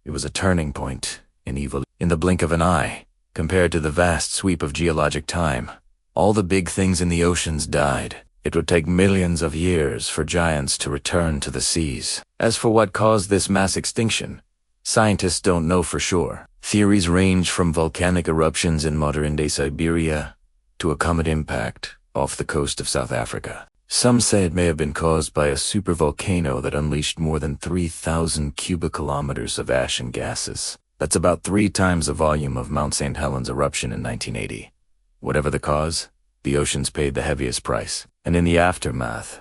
It was a turning point in evil in the blink of an eye. Compared to the vast sweep of geologic time, all the big things in the oceans died. It would take millions of years for giants to return to the seas. As for what caused this mass extinction, scientists don't know for sure. Theories range from volcanic eruptions in modern-day Siberia to a comet impact off the coast of South Africa. Some say it may have been caused by a supervolcano that unleashed more than 3,000 cubic kilometers of ash and gases. That's about 3 times the volume of Mount St. Helens eruption in 1980. Whatever the cause, the oceans paid the heaviest price. And in the aftermath,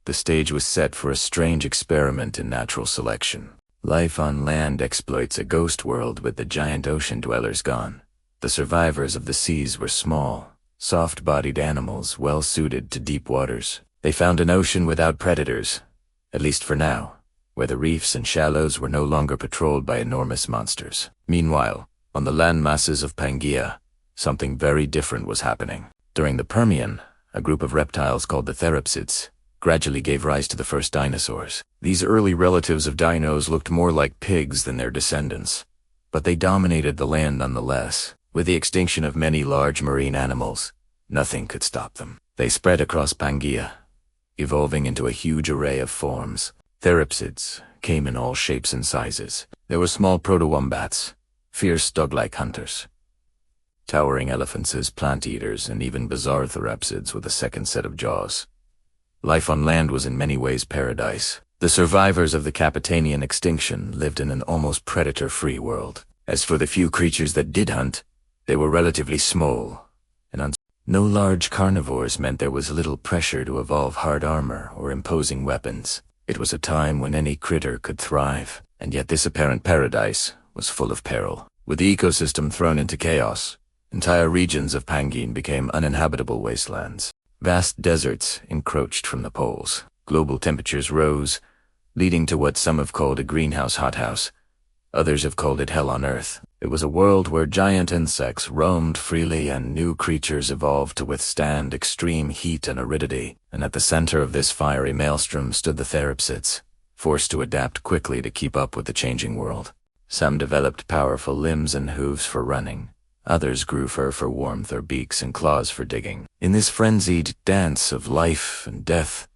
the stage was set for a strange experiment in natural selection. Life on land exploits a ghost world with the giant ocean dwellers gone. The survivors of the seas were small, soft-bodied animals well suited to deep waters. They found an ocean without predators, at least for now, where the reefs and shallows were no longer patrolled by enormous monsters. Meanwhile, on the land masses of Pangaea, something very different was happening. During the Permian, a group of reptiles called the therapsids gradually gave rise to the first dinosaurs. These early relatives of dinos looked more like pigs than their descendants, but they dominated the land nonetheless. With the extinction of many large marine animals, nothing could stop them. They spread across Pangaea, evolving into a huge array of forms. Therapsids came in all shapes and sizes. There were small proto-wombats, fierce dog-like hunters, towering elephants as plant-eaters, and even bizarre therapsids with a second set of jaws. Life on land was in many ways paradise. The survivors of the Capetanian extinction lived in an almost predator-free world. As for the few creatures that did hunt, they were relatively small and no large carnivores meant there was little pressure to evolve hard armor or imposing weapons. It was a time when any critter could thrive, and yet this apparent paradise was full of peril. With the ecosystem thrown into chaos, entire regions of Pangaea became uninhabitable wastelands. Vast deserts encroached from the poles. Global temperatures rose, leading to what some have called a greenhouse hothouse. Others have called it hell on earth. It was a world where giant insects roamed freely and new creatures evolved to withstand extreme heat and aridity. And at the center of this fiery maelstrom stood the therapsids, forced to adapt quickly to keep up with the changing world. Some developed powerful limbs and hooves for running. Others grew fur for warmth or beaks and claws for digging. In this frenzied dance of life and death,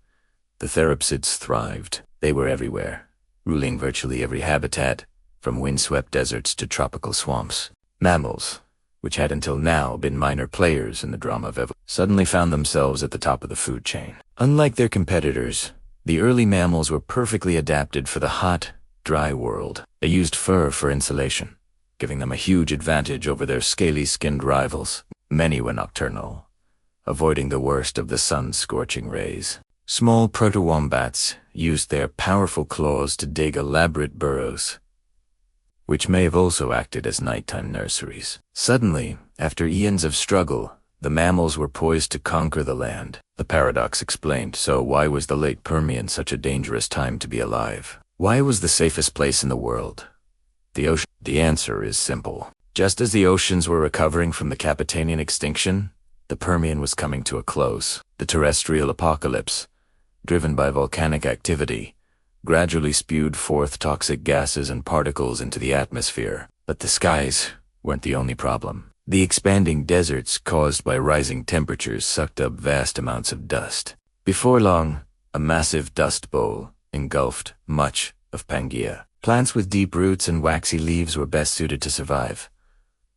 the therapsids thrived. They were everywhere, ruling virtually every habitat, from windswept deserts to tropical swamps. Mammals, which had until now been minor players in the drama of evolution, suddenly found themselves at the top of the food chain. Unlike their competitors, the early mammals were perfectly adapted for the hot, dry world. They used fur for insulation, giving them a huge advantage over their scaly-skinned rivals. Many were nocturnal, avoiding the worst of the sun's scorching rays. Small proto-wombats used their powerful claws to dig elaborate burrows, which may have also acted as nighttime nurseries. Suddenly, after eons of struggle, the mammals were poised to conquer the land. The paradox explained. So why was the late Permian such a dangerous time to be alive? Why was the safest place in the world the ocean? The answer is simple. Just as the oceans were recovering from the Capetanian extinction, the Permian was coming to a close. The terrestrial apocalypse, driven by volcanic activity, gradually spewed forth toxic gases and particles into the atmosphere. But the skies weren't the only problem. The expanding deserts caused by rising temperatures sucked up vast amounts of dust. Before long, a massive dust bowl engulfed much of Pangaea. Plants with deep roots and waxy leaves were best suited to survive.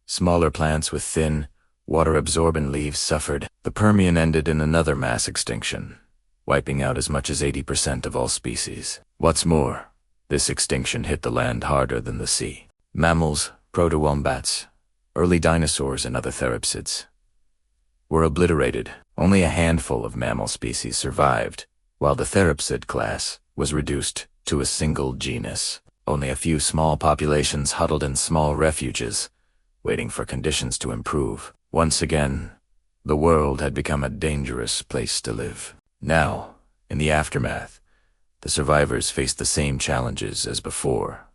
Smaller plants with thin, water-absorbent leaves suffered. The Permian ended in another mass extinction, wiping out as much as 80% of all species. What's more, this extinction hit the land harder than the sea. Mammals, proto-wombats, early dinosaurs, and other therapsids were obliterated. Only a handful of mammal species survived, while the therapsid class was reduced to a single genus. Only a few small populations huddled in small refuges, waiting for conditions to improve. Once again, the world had become a dangerous place to live. Now, in the aftermath, the survivors faced the same challenges as before,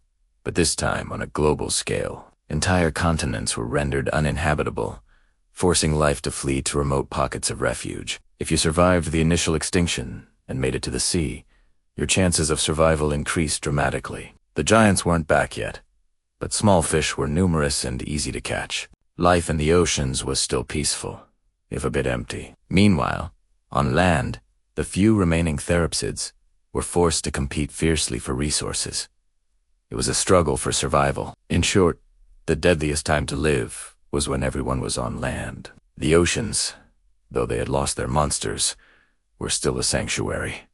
but this time on a global scale. Entire continents were rendered uninhabitable, forcing life to flee to remote pockets of refuge. If you survived the initial extinction and made it to the sea, your chances of survival increased dramatically. The giants weren't back yet, but small fish were numerous and easy to catch. Life in the oceans was still peaceful, if a bit empty. Meanwhile, on land, the few remaining therapsids were forced to compete fiercely for resources. It was a struggle for survival. In short, the deadliest time to live was when everyone was on land. The oceans, though they had lost their monsters, were still a sanctuary.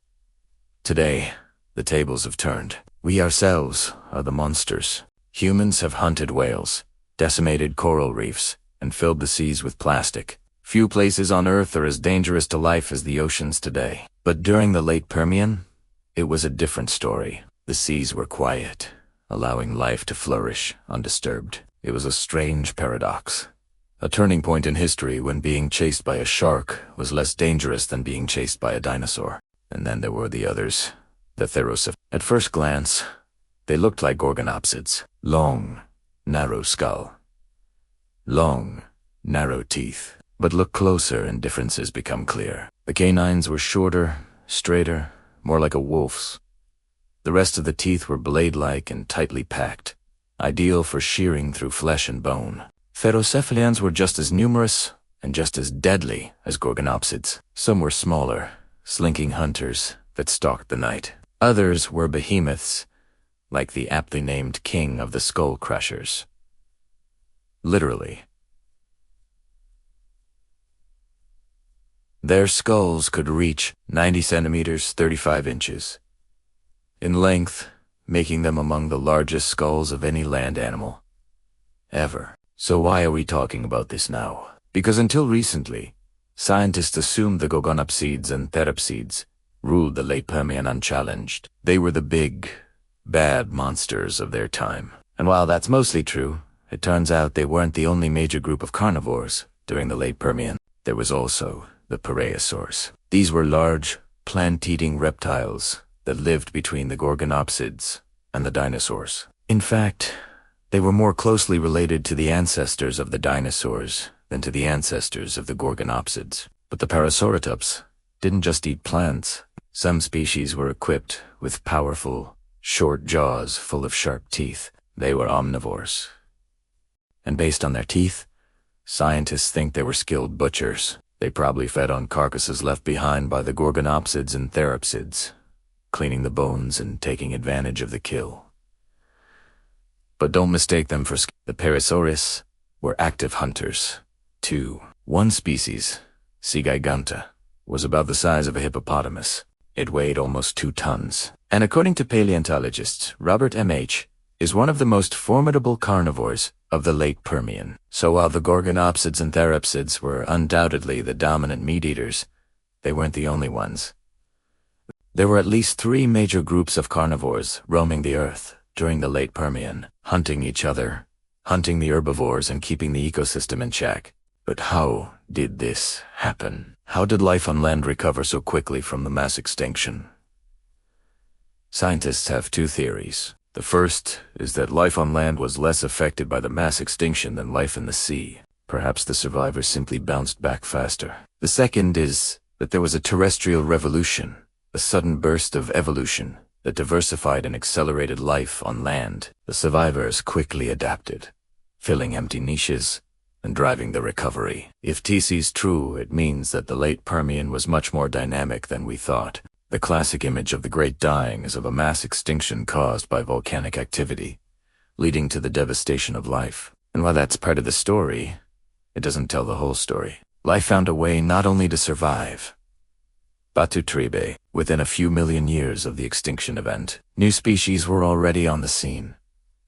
Today, the tables have turned. We ourselves are the monsters. Humans have hunted whales, decimated coral reefs, and filled the seas with plastic. Few places on Earth are as dangerous to life as the oceans today. But during the Late Permian, it was a different story. The seas were quiet, allowing life to flourish undisturbed. It was a strange paradox. A turning point in history when being chased by a shark was less dangerous than being chased by a dinosaur. And then there were the others, the Therocephalians. At first glance, they looked like gorgonopsids. Long, narrow skull. Long, narrow teeth. But look closer and differences become clear. The canines were shorter, straighter, more like a wolf's. The rest of the teeth were blade-like and tightly packed, ideal for shearing through flesh and bone. Therocephalians were just as numerous and just as deadly as gorgonopsids. Some were smaller, slinking hunters that stalked the night. Others were behemoths, like the aptly named king of the skull crushers. Literally. Their skulls could reach 90 centimeters, 35 inches. In length, making them among the largest skulls of any land animal ever. So why are we talking about this now? Because until recently, scientists assumed the gorgonopsids and therapsids ruled the Late Permian unchallenged. They were the big, bad monsters of their time. And while that's mostly true, it turns out they weren't the only major group of carnivores during the Late Permian. There was also the Prehistoric. These were large, plant-eating reptiles that lived between the gorgonopsids and the dinosaurs. In fact, they were more closely related to the ancestors of the dinosaurs than to the ancestors of the gorgonopsids. But the Parasauritops didn't just eat plants. Some species were equipped with powerful, short jaws full of sharp teeth. They were omnivores. And based on their teeth, scientists think they were skilled butchers. They probably fed on carcasses left behind by the gorgonopsids and therapsids, cleaning the bones and taking advantage of the kill. But don't mistake them for the Parasaurus were active hunters, too. One species, C. giganta, was about the size of a hippopotamus. It weighed almost 2 tons. And according to paleontologist Robert M.H., is one of the most formidable carnivores of the Late Permian. So while the gorgonopsids and therapsids were undoubtedly the dominant meat-eaters, they weren't the only ones. There were at least 3 major groups of carnivores roaming the earth during the Late Permian, hunting each other, hunting the herbivores and keeping the ecosystem in check. But how did this happen? How did life on land recover so quickly from the mass extinction? Scientists have 2 theories. The first is that life on land was less affected by the mass extinction than life in the sea. Perhaps the survivors simply bounced back faster. The second is that there was a terrestrial revolution, a sudden burst of evolution that diversified and accelerated life on land. The survivors quickly adapted, filling empty niches and driving the recovery. If TC's true, it means that the Late Permian was much more dynamic than we thought. The classic image of the Great Dying is of a mass extinction caused by volcanic activity, leading to the devastation of life. And while that's part of the story, it doesn't tell the whole story. Life found a way not only to survive, but to thrive. Within a few million years of the extinction event, new species were already on the scene,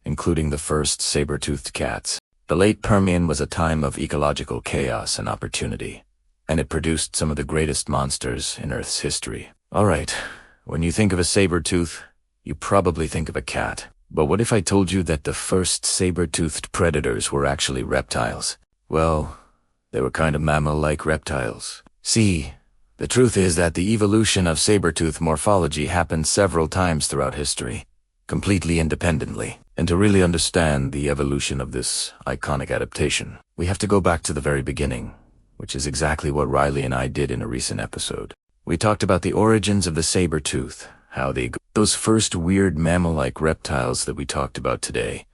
including the first saber-toothed cats. The Late Permian was a time of ecological chaos and opportunity, and it produced some of the greatest monsters in Earth's history. Alright, when you think of a saber-tooth, you probably think of a cat. But what if I told you that the first saber-toothed predators were actually reptiles? Well, they were kind of mammal-like reptiles. See, the truth is that the evolution of saber-tooth morphology happened several times throughout history, completely independently. And to really understand the evolution of this iconic adaptation, we have to go back to the very beginning, which is exactly what Riley and I did in a recent episode. We talked about the origins of the saber-tooth, how those first weird mammal-like reptiles that we talked about today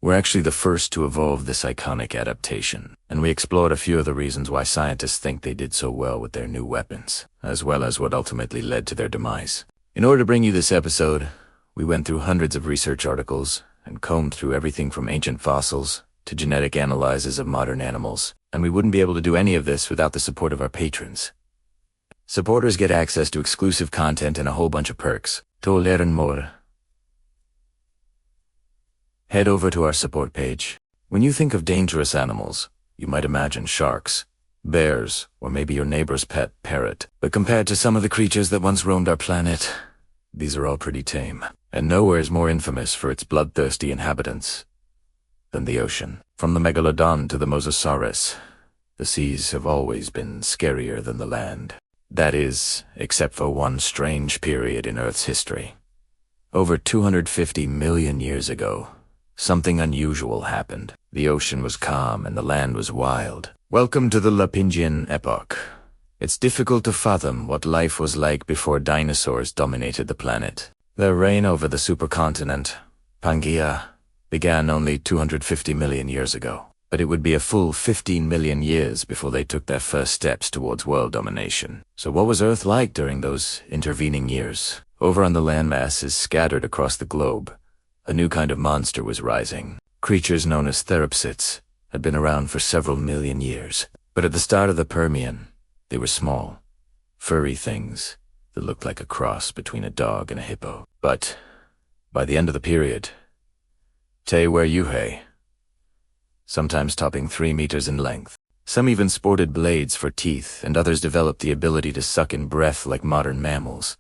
We're actually the first to evolve this iconic adaptation, and we explored a few of the reasons why scientists think they did so well with their new weapons, as well as what ultimately led to their demise. In order to bring you this episode, we went through hundreds of research articles and combed through everything from ancient fossils to genetic analyses of modern animals, and we wouldn't be able to do any of this without the support of our patrons. Supporters get access to exclusive content and a whole bunch of perks. To learn more, head over to our support page. When you think of dangerous animals, you might imagine sharks, bears, or maybe your neighbor's pet parrot. But compared to some of the creatures that once roamed our planet, these are all pretty tame. And nowhere is more infamous for its bloodthirsty inhabitants than the ocean. From the megalodon to the mosasaurs, the seas have always been scarier than the land. That is, except for one strange period in Earth's history. Over 250 million years ago, something unusual happened. The ocean was calm and the land was wild. Welcome to the Lopingian Epoch. It's difficult to fathom what life was like before dinosaurs dominated the planet. Their reign over the supercontinent, Pangea, began only 250 million years ago. But it would be a full 15 million years before they took their first steps towards world domination. So what was Earth like during those intervening years? Over on the landmasses scattered across the globe, a new kind of monster was rising. Creatures known as theropsids had been around for several million years. But at the start of the Permian, they were small, furry things that looked like a cross between a dog and a hippo. But by the end of the period, te were yuhei, sometimes topping 3 meters in length. Some even sported blades for teeth, and others developed the ability to suck in breath like modern mammals,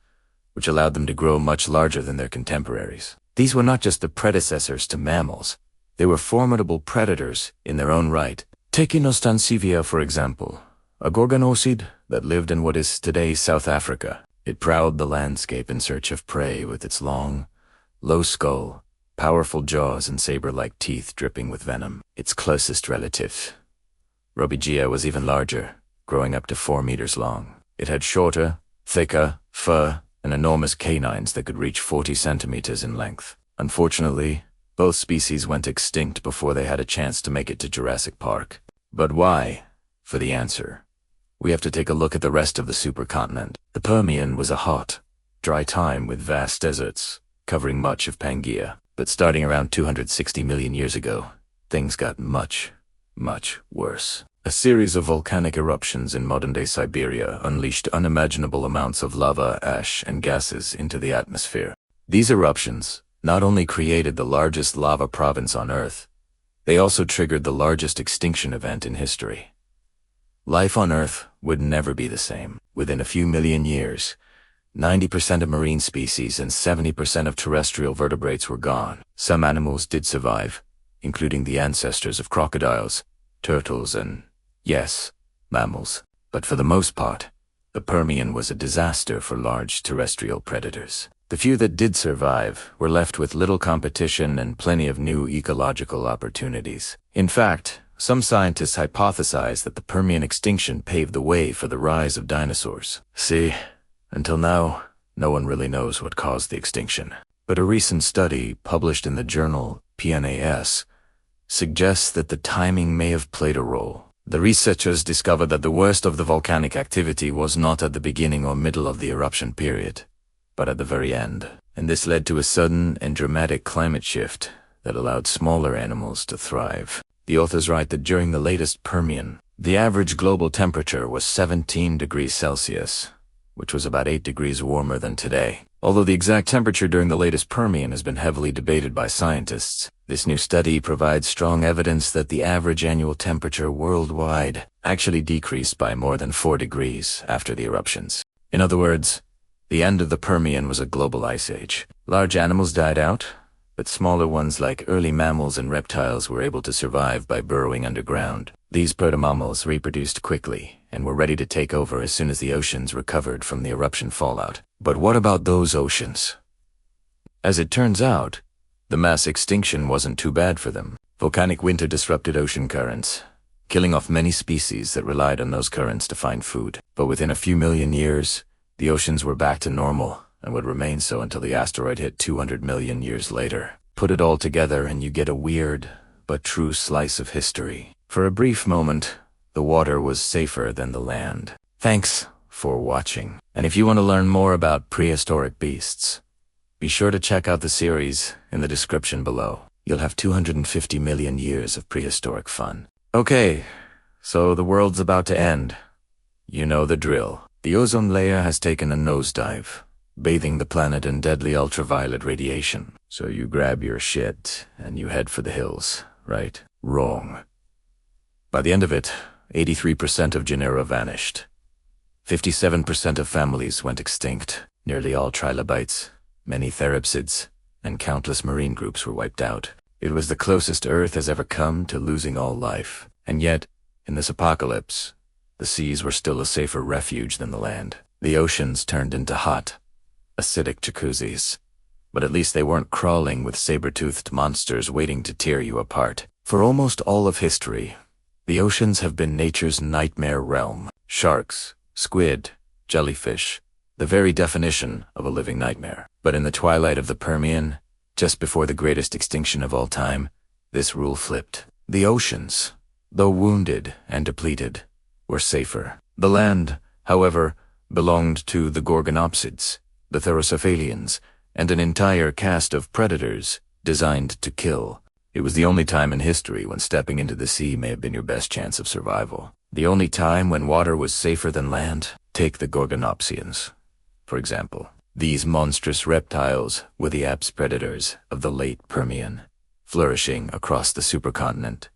which allowed them to grow much larger than their contemporaries. These were not just the predecessors to mammals, they were formidable predators in their own right. Take Inostrancevia, for example, a gorgonocid that lived in what is today South Africa. It prowled the landscape in search of prey with its long, low skull, powerful jaws, and saber-like teeth dripping with venom. Its closest relative, Rubidgea, was even larger, growing up to 4 meters long. It had shorter, thicker fur and enormous canines that could reach 40 centimeters in length. Unfortunately, both species went extinct before they had a chance to make it to Jurassic Park. But why? For the answer, we have to take a look at the rest of the supercontinent. The Permian was a hot, dry time with vast deserts covering much of Pangea. But starting around 260 million years ago, things got much, much worse. A series of volcanic eruptions in modern-day Siberia unleashed unimaginable amounts of lava, ash, and gases into the atmosphere. These eruptions not only created the largest lava province on Earth, they also triggered the largest extinction event in history. Life on Earth would never be the same. Within a few million years, 90% of marine species and 70% of terrestrial vertebrates were gone. Some animals did survive, including the ancestors of crocodiles, turtles, and, yes, mammals. But for the most part, the Permian was a disaster for large terrestrial predators. The few that did survive were left with little competition and plenty of new ecological opportunities. In fact, some scientists hypothesize that the Permian extinction paved the way for the rise of dinosaurs. See, until now, no one really knows what caused the extinction. But a recent study published in the journal PNAS suggests that the timing may have played a role. The researchers discovered that the worst of the volcanic activity was not at the beginning or middle of the eruption period, but at the very end. And this led to a sudden and dramatic climate shift that allowed smaller animals to thrive. The authors write that during the latest Permian, the average global temperature was 17 degrees Celsius, which was about 8 degrees warmer than today. Although the exact temperature during the latest Permian has been heavily debated by scientists, this new study provides strong evidence that the average annual temperature worldwide actually decreased by more than 4 degrees after the eruptions. In other words, the end of the Permian was a global ice age. Large animals died out, but smaller ones like early mammals and reptiles were able to survive by burrowing underground. These proto-mammals reproduced quickly and were ready to take over as soon as the oceans recovered from the eruption fallout. But what about those oceans? As it turns out, the mass extinction wasn't too bad for them. Volcanic winter disrupted ocean currents, killing off many species that relied on those currents to find food. But within a few million years, the oceans were back to normal and would remain so until the asteroid hit 200 million years later. Put it all together and you get a weird but true slice of history. For a brief moment, the water was safer than the land. Thanks for watching. And if you want to learn more about prehistoric beasts, be sure to check out the series in the description below. You'll have 250 million years of prehistoric fun. Okay, so the world's about to end. You know the drill. The ozone layer has taken a nosedive, bathing the planet in deadly ultraviolet radiation. So you grab your shit and you head for the hills, right? Wrong. By the end of it, 83% of genera vanished. 57% of families went extinct. Nearly all trilobites, many therapsids, and countless marine groups were wiped out. It was the closest Earth has ever come to losing all life. And yet, in this apocalypse, the seas were still a safer refuge than the land. The oceans turned into hot, acidic jacuzzis. But at least they weren't crawling with saber-toothed monsters waiting to tear you apart. For almost all of history, the oceans have been nature's nightmare realm. Sharks, squid, jellyfish, the very definition of a living nightmare. But in the twilight of the Permian, just before the greatest extinction of all time, this rule flipped. The oceans, though wounded and depleted, were safer. The land, however, belonged to the gorgonopsids, the therocephalians, and an entire cast of predators designed to kill. It was the only time in history when stepping into the sea may have been your best chance of survival. The only time when water was safer than land. Take the gorgonopsians, for example. These monstrous reptiles were the apex predators of the Late Permian, flourishing across the supercontinent.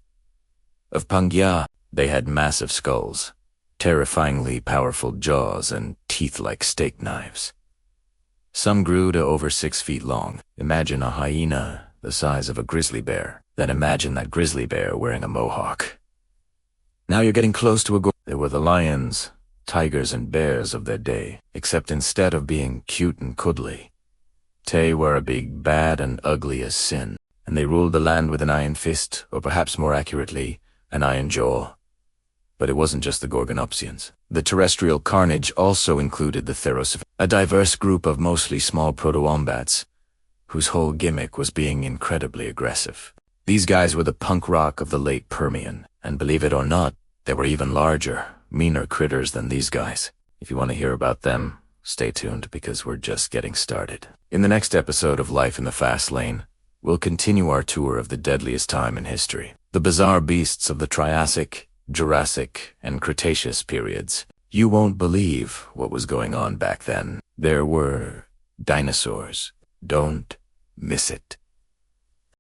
Of Pangea, they had massive skulls, terrifyingly powerful jaws, and teeth like steak knives. Some grew to over 6 feet long. Imagine a hyena the size of a grizzly bear. Then imagine that grizzly bear wearing a mohawk. Now you're getting close to a They were the lions, tigers, and bears of their day, except instead of being cute and cuddly, they were big, bad, and ugly as sin, and they ruled the land with an iron fist, or perhaps more accurately, an iron jaw. But it wasn't just the gorgonopsians. The terrestrial carnage also included the therocephalians, a diverse group of mostly small proto-wombats, whose whole gimmick was being incredibly aggressive. These guys were the punk rock of the Late Permian, and believe it or not, they were even larger, meaner critters than these guys. If you want to hear about them, stay tuned because we're just getting started. In the next episode of Life in the Fast Lane, we'll continue our tour of the deadliest time in history, the bizarre beasts of the Triassic, Jurassic, and Cretaceous periods. You won't believe what was going on back then. There were dinosaurs. Don't miss it.